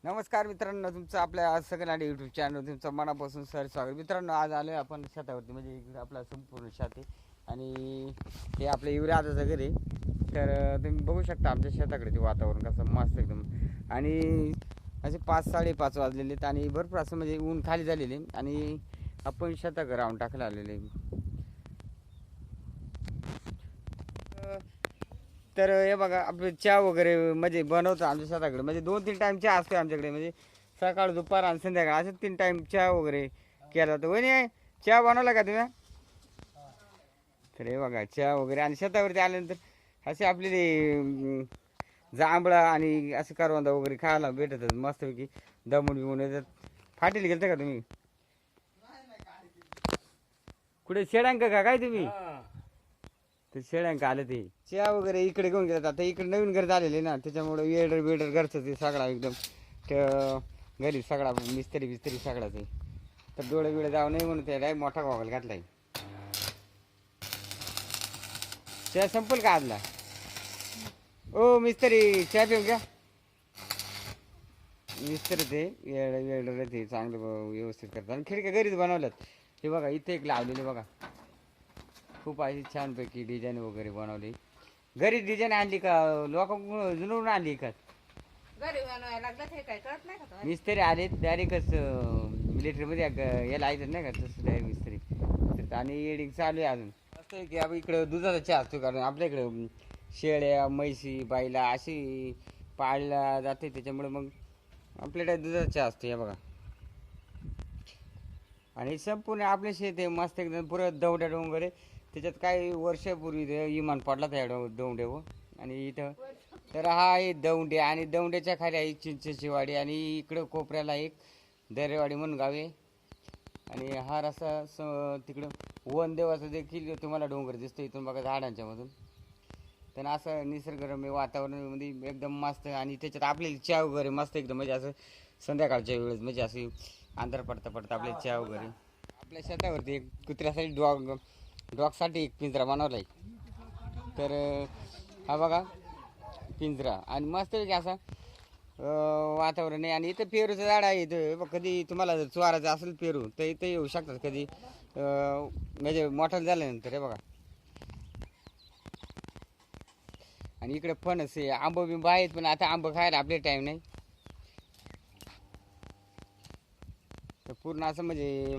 नमस्कार मित्रांनो, तुमचं आपल्या सगळ्यांना यूट्यूब चॅनल तुमचं मनापासून सर स्वागत. मित्रांनो, आज आलो आहे आपण शेतावरती, म्हणजे इकडे आपला संपूर्ण शेत आहे आणि हे आपलं युवराजाचं घर आहे. तर तुम्ही बघू शकता आमच्या शेताकडे ते वातावरण कसं मस्त एकदम. आणि असे 5-5:30 वाजलेले आहेत आणि भरपूर असं म्हणजे ऊन खाली झालेले आणि आपण शेताकडे राहून टाकलं आलेले. तर हे बघा, आपले चहा वगैरे म्हणजे बनवतो आमच्या शेताकडे, म्हणजे 2-3 टाईम चहा असतो आमच्याकडे, म्हणजे सकाळ दुपार आणि संध्याकाळ असे 3 टाईम चहा वगैरे केला जातो. वहिनी, चहा बनवला का तुम्ही? तर हे बघा चहा वगैरे, आणि शेतावरती आल्यानंतर असे आपले जांभळा आणि असं करवंदा वगैरे खायला भेटतात मस्तपैकी. दमून बिमून येतात. फाटीला गेलता का तुम्ही? कुठे शेडांक का काय तुम्ही? ते शेळ्यांक आलं ते चहा वगैरे इकडे घेऊन गेलं. आता इकडे नवीन घर झालेले ना, त्याच्यामुळे वेडर वेडर घरचं ते सगळा एकदम घरी सगळा मिस्त्री बिस्त्री सगळा ते. तर डोळे बिळे जाऊ नाही म्हणून ते मोठा गॉगल घातलाय. चहा संपल का आजला? ओ मिस्त्री, चहा पिऊन घ्या. मिस्त्री ते वेडर ते चांगलं व्यवस्थित करतात आणि खिडक्या घरीच बनवल्यात. हे बघा इथे एक लावलेले बघा, खूप अशी छानपैकी डिझाईन वगैरे बनवली. घरी डिझाईन आणली का लोकांकडून जुनवून आणली का? घरी बनवायला लागलं हे काय कळत नाही का तुम्हाला? मिस्त्री आले डायरेक्टच मिलिटरीमध्ये याला ऐकत नाही का, तसं डायरेक्ट मिस्त्री. आणि एडिंग चालू आहे अजून. असं आहे की आपण इकडं दुधाचा चहा असतो, कारण आपल्या इकडं शेळ्या म्हैशी बाईला अशी पाळल्या जाते, त्याच्यामुळे मग आपल्याकडे दुधाचा चहा असतो. या बघा, आणि संपूर्ण आपले शेत आहे मस्त एकदम पुरं दवड्या डोंगर. त्याच्यात काही वर्षापूर्वी ते इमान पडला त्या दौंड्यावर. आणि इथं तर हा आहे दौंडे, आणि दौंड्याच्या खाली आहे चिंचेची वाडी, आणि इकडं कोपऱ्याला एक दरेवाडी म्हणून गाव आहे. आणि हा रस्ता तिकडं वनदेवाचं देखील तुम्हाला डोंगर दिसतो इथून बघा झाडांच्या मधून. तर असं निसर्गरम्य वातावरणामध्ये एकदम मस्त. आणि त्याच्यात आपली चहा वगैरे मस्त एकदम, म्हणजे असं संध्याकाळच्या वेळेस म्हणजे अशी अंधार पडता पडता आपल्या चहा वगैरे. आपल्या शेतावरती एक कुत्र्यासाठी डॉगसाठी एक पिंजरा बनवला आहे. तर हा बघा पिंजरा, आणि मस्त असा वातावरण आहे. आणि इथं पेरूचं झाड आहे. इथं कधी तुम्हाला जर चोरायचं असेल पेरू, तर इथं येऊ शकतात कधी म्हणजे मोठं झाल्यानंतर. हे बघा, आणि इकडे फणस आहे, आंब बिंब आहेत, पण आता आंब खायला आपले टाईम नाही. तर पूर्ण असं म्हणजे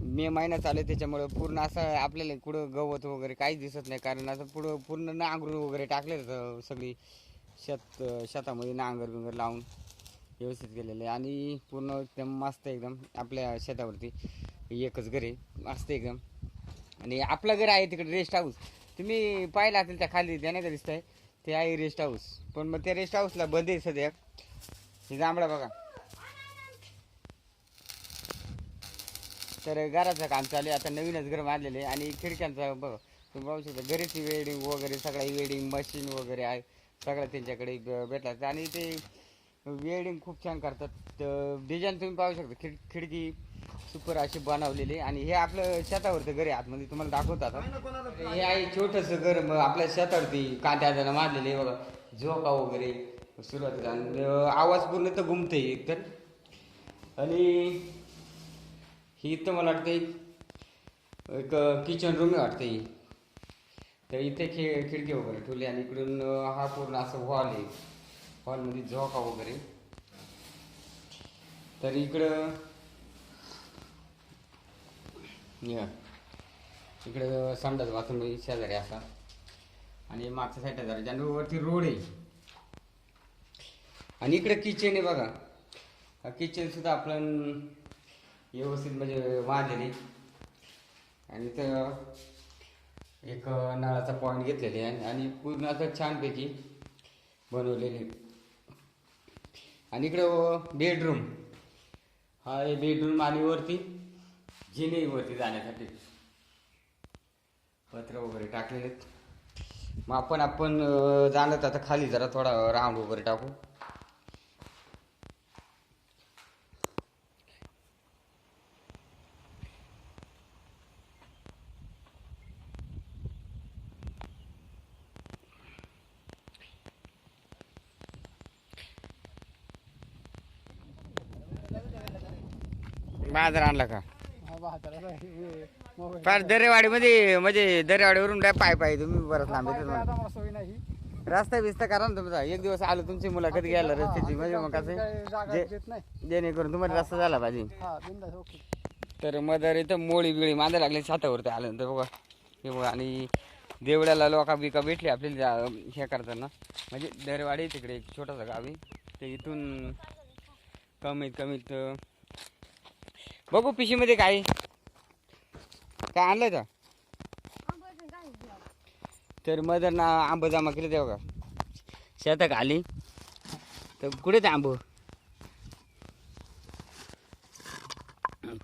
मे महिना चालू आहे, त्याच्यामुळं पूर्ण असं आपल्याला कुठं गवत वगैरे काहीच दिसत नाही, कारण असं पुढं पूर्ण नांगरून वगैरे टाकले सगळी शेतामध्ये नांगर बिंगर लावून व्यवस्थित केलेलं आहे. आणि पूर्ण एकदम मस्त एकदम आपल्या शेतावरती एकच घर आहे मस्त एकदम. आणि आपलं घर आहे तिकडे रेस्ट हाऊस, तुम्ही पाहिलं असेल त्या खाली त्या नाही का दिसत आहे, ते आहे रेस्ट हाऊस. पण मग त्या रेस्ट हाऊसला बंद आहे सध्या. हे जांभळा बघा, तर घराचं काम चालू आहे आता, नवीनच घर बांधलेलं आहे. आणि खिडक्यांचं बघा तुम्ही पाहू शकता, घरीची वेल्डिंग वगैरे सगळा वेल्डिंग मशीन वगैरे आहे सगळं त्यांच्याकडे भेटतात. आणि ते वेल्डिंग खूप छान करतात. तर डिझाईन तुम्ही पाहू शकता, खिडकी सुपर अशी बनवलेली. आणि हे आपलं शेतावरचं घर आहे, आतमध्ये तुम्हाला दाखवतात. हे आहे छोटंसं घर आपल्या शेतावरती कांद्यानं मारलेले बघा, झोका वगैरे सुरुवातीला. आणि आवाज पूर्ण तर घुमते एकतर. आणि ही इथं मला वाटतं एक किचन रूम आहे वाटतं ही. तर इथे खिडकी वगैरे ठेवली, आणि इकडून हा पूर्ण असं हॉल आहे, हॉलमध्ये झोका वगैरे. तर इकडं इकडं संडास बाथरूम शेजारी असा. आणि मागच्या साईडला जरा जानूवरती रोड आहे. आणि इकडे किचन आहे बघा, हा किचन सुद्धा आपण व्यवस्थित म्हणजे बांधलेली. आणि इथं एक नळाचा पॉईंट घेतलेले आहे, आणि पूर्ण असं छानपैकी बनवलेले. आणि इकडं बेडरूम, हा हे बेडरूम, आणि वरती जिनेवरती जाण्यासाठी पत्र वगैरे टाकलेले आहेत. मग आपण जाणत आता खाली जरा थोडा राऊंड वगैरे टाकू. बाजार आणला का हा बाजारात आहे. मोबाईल फार दरेवाडीमध्ये म्हणजे दरेवाडीवरून काय पाय पाय तुम्ही बरंच लांब पाय येतात पाय म्हणा. आता मला सोय नाही. रस्ता बिस्ता करा ना तुमचा एक दिवस आलो तुमची मुलाखत घ्यायला हा, रस्त्याची आमच्या म्हणजे मग गावचं काही कसं जागा जे- देत नाही. जेणेकरून तुम्हाला रस्ता झाला पाहिजे. हा बिंदास ओके. तर मदर इथं मोळी बिळी मांदा लागली छातावरती आल्यानंतर बघा हे बघा. आणि देवळ्याला लोका बिका भेटली आपल्याला हे करताना म्हणजे दरेवाडी तिकडे एक छोटासा गावी ते इथून कमीत बघू पिशीमध्ये काय काय आणलंय का. तर मदरना आंब जमा केले ते बघा शेतात आली तर कुठे ते आंब.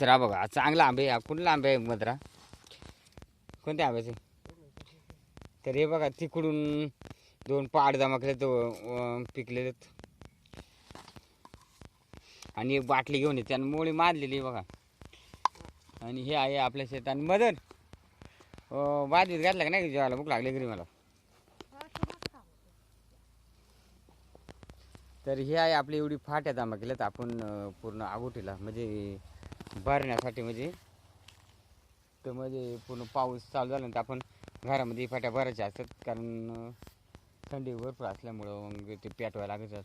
तर हा बघा चांगला आंबे हा कुठला आंबे आहे मदरा कोणत्या आंब्याचे. तर हे बघा तिकडून 2 पहाड जमा केले तो पिकलेलेत आणि एक बाटली घेऊन येते आणि मोळी मारलेली बघा. आणि हे आहे आपल्या शेतात. मदर भाजीत घातला का नाही जेवायला भूक लागली घरी मला. तर हे आहे आपली एवढी फाट्या जमा केल्यात आपण पूर्ण आगोटीला म्हणजे भरण्यासाठी म्हणजे तर म्हणजे पूर्ण पाऊस चालू झाल्यानंतर आपण घरामध्ये फाट्या भरायच्या असतात कारण थंडी भरपूर असल्यामुळं मग ते पेटवायला लागतात.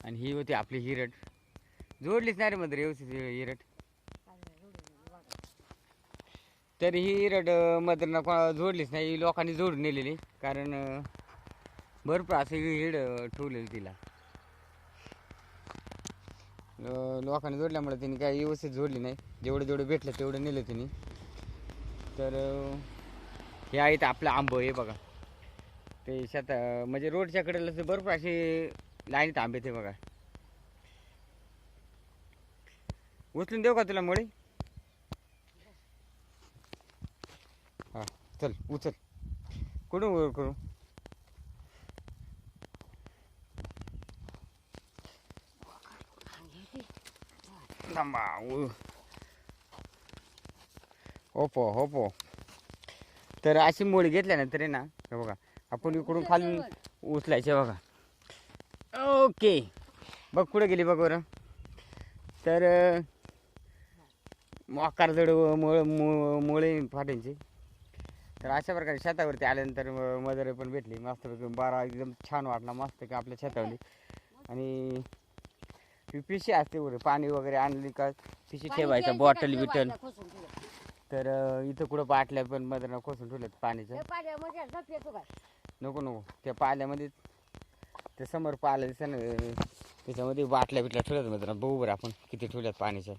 आणि ही होती आपली हिरट जोडलीच नाही रे मध्ये व्यवस्थित हिरट. तर ही हिरट मधनं जोडलीच नाही लोकांनी जोडून नेलेली कारण भरपूर असं हिड ठेवलेली तिला लोकांनी जोडल्यामुळे त्यांनी काही व्यवस्थित जोडली नाही. जेवढे भेटलं तेवढं नेलं त्यांनी. तर हे आहेत आपलं आंब हे बघा ते शेत म्हणजे रोडच्या कडेला भरपूर असे लाईनीत आंबे ते बघा. उचलून देऊ का तुला मुळे. हा चल उचल कुठून वर करू. होपो तर अशी मोळी घेतल्यानंतर आहे ना हे बघा आपण इकडून खालून उचलायचे बघा. ओके बघ कुठे गेली बघ बरं. तर मोकार जड मोळे फाट्यांची. तर अशा प्रकारे शेतावरती आल्यानंतर मदर पण भेटली मस्त बारा एकदम छान वाटला मस्त की आपल्या शेतावरली. आणि पिशी असते बरं पाणी वगैरे आणली का पिशी ठेवायचं बॉटल बिटल. तर इथं कुठं बाटल्या पण मदरनं खोसून ठेवल्यात पाण्याचं. नको त्या पाल्यामध्ये ते समोर पाहिलं दिसतं ना त्याच्यामध्ये बाटल्या बिटल्या ठेवल्यात मदरनं बघू बरं आपण किती ठेवल्यात पाण्याच्या.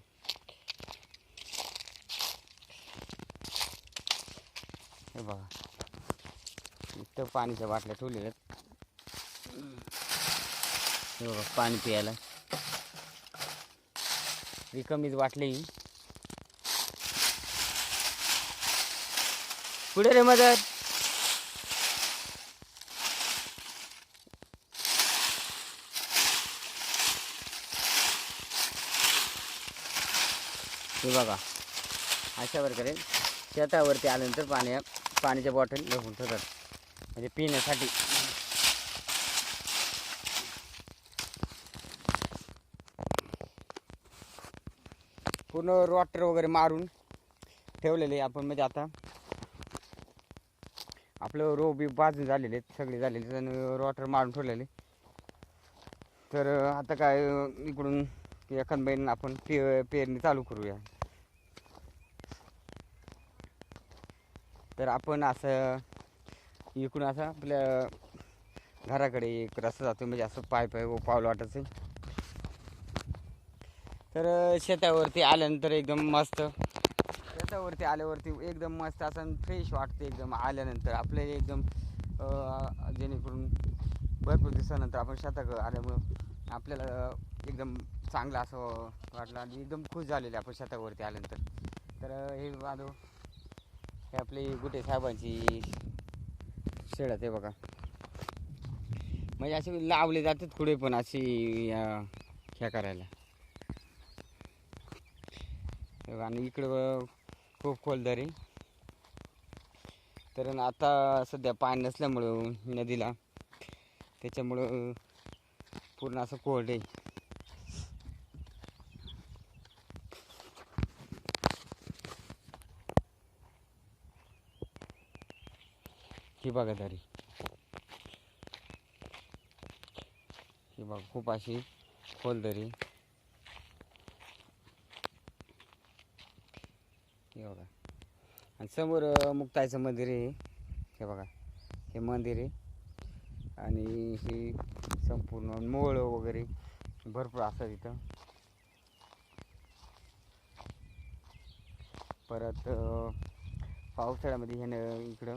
हे बघा इथं पाण्याच्या बाटल्या ठेवलेल्या आहेत. हे बघा पाणी प्यायला रिकामीच बाटली. पुढे रे मदर. हे बघा अशा प्रकारे शेतावरती आल्यानंतर पाण्याच्या बॉटल घेऊन ठेवतात म्हणजे पिण्यासाठी. पूर्ण वॉटर वगैरे मारून ठेवलेले आपण म्हणजे आता आपलं रो बी बाजून झालेले सगळे झालेले आणि वॉटर मारून ठेवलेले. तर आता काय इकडून एखाद महिन्यानं आपण पेरणी चालू करूया. तर आपण असं इकडून असं आपल्या घराकडे एक रस्ता जातो म्हणजे असं पाय पाऊल वाटायचं. तर शेतावरती आल्यानंतर एकदम मस्त शेतावरती आल्यावरती एकदम मस्त असं फ्रेश वाटते एकदम आल्यानंतर आपल्याला एकदम जेणेकरून भरपूर दिवसानंतर आपण शेतात आल्यामुळं आपल्याला एकदम चांगलं असं वाटलं आणि एकदम खुश झालेले आपण शेतावरती आल्यानंतर. तर हे बाजू हे आपली गुटे साहेबांची शेळ्या ते बघा म्हणजे असे लावले जातात पुढे पण अशी ह्या करायला. आणि इकडं खूप खोलदारी. तर आता सध्या पाणी नसल्यामुळं नदीला त्याच्यामुळं पूर्ण असं कोरडे. बघा दरी, ही बघा खूप अशी खोल दरी. हे बघा आणि समोर मुक्ताईचं मंदिर आहे. हे बघा हे मंदिर आहे आणि ही संपूर्ण मोळ वगैरे भरपूर असतात इथं. परत पावसाळ्यामध्ये ह्यानं इकडं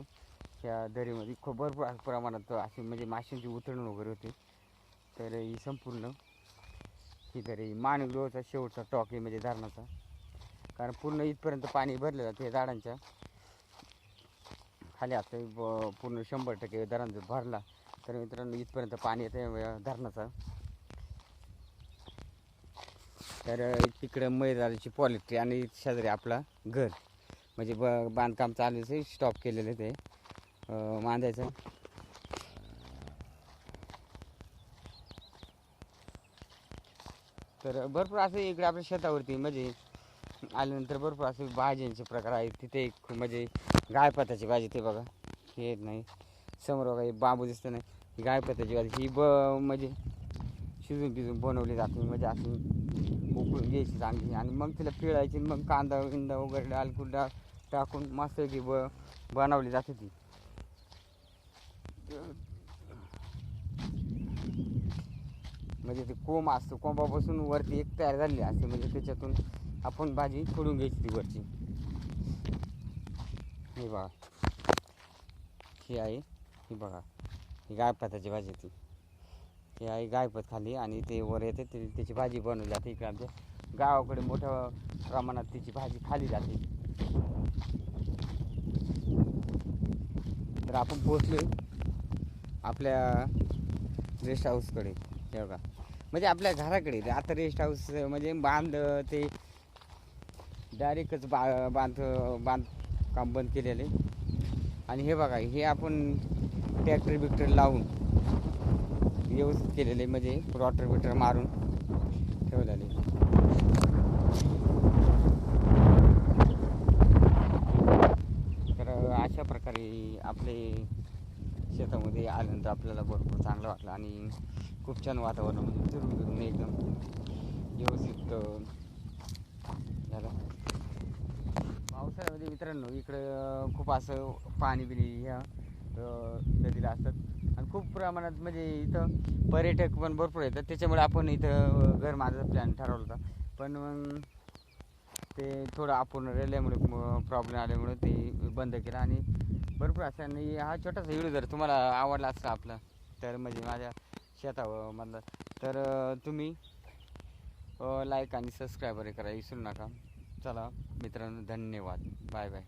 ह्या दरीमध्ये खूप भरपूर प्रमाणात अशी म्हणजे माशांची उतरण वगैरे होते. तर ही संपूर्ण ही दरी माणिकदेवाचा शेवटचा टॉक आहे म्हणजे धरणाचा, कारण पूर्ण इथपर्यंत पाणी भरलं जातं हे झाडांच्या खाली. आता पूर्ण 100% धरण जर भरला तर मित्रांनो इथपर्यंत पाणी येतं धरणाचा. तर तिकडं मैदानाची पॉलिट्री आणि शेजारी आपला घर म्हणजे बांधकाम चालू आहे, स्टॉप केलेलं ते बांधायचं. तर भरपूर असं इकडे आपल्या शेतावरती म्हणजे आल्यानंतर भरपूर असे भाज्यांचे प्रकार आहेत. तिथे एक म्हणजे गायपताची भाजी, ते बघा हे नाही समोर बघा हे बांबू दिसतं नाही, ही गायपताची भाजी ही म्हणजे शिजून पिजून बनवली जाते. म्हणजे अशी उकळून घ्यायची चांगली आणि मग तिला पिळायची, मग कांदा विंदा वगैरे डालकुंडा टाकून मस्तपैकी बनवली जाते ती. म्हणजे ते कोंब असतो, कोंबापासून वरती एक तयार झालेली असते, म्हणजे त्याच्यातून आपण भाजी फोडून घ्यायची ती वरची. हे बघा ही आहे, ही बघा ही गायपताची भाजी ती, ही आहे गायपत खाली आणि ते वर येते त्याची भाजी बनवली जाते. इकडे आमच्या गावाकडे मोठ्या प्रमाणात त्याची भाजी खाली जाते. तर आपण पोचलोय आपल्या रेस्ट हाऊसकडे. हे बघा म्हणजे आपल्या घराकडे आता रेस्ट हाऊस म्हणजे ते डायरेक्टच बांधकाम बंद केलेले. आणि हे बघा हे आपण ट्रॅक्टर बिक्टर लावून व्यवस्थित केलेले, म्हणजे रॉटर बिटर मारून ठेवलेले. तर अशा प्रकारे आपले शेतामध्ये आल्यानंतर आपल्याला भरपूर चांगलं वाटलं आणि खूप छान वातावरण म्हणजे फिरून एकदम व्यवस्थित झालं. पावसाळ्यामध्ये मित्रांनो इकडं खूप असं पाणी बिणी ह्या नदीला असतात आणि खूप प्रमाणात म्हणजे इथं पर्यटक पण भरपूर येतात. त्याच्यामुळे आपण इथं घर माझा प्लॅन ठरवला होता, पण मग ते थोडं अपूर्ण राहिल्यामुळे प्रॉब्लेम आल्यामुळे ते बंद केलं. आणि भरपूर असं आणि हा छोटासा व्हिडिओ जर तुम्हाला आवडला असता आपला तर म्हणजे माझ्या शेतामधला तर तुम्ही लाईक आणि सबस्क्राईब करा विसरू नका. चला मित्रांनो, धन्यवाद, बाय बाय.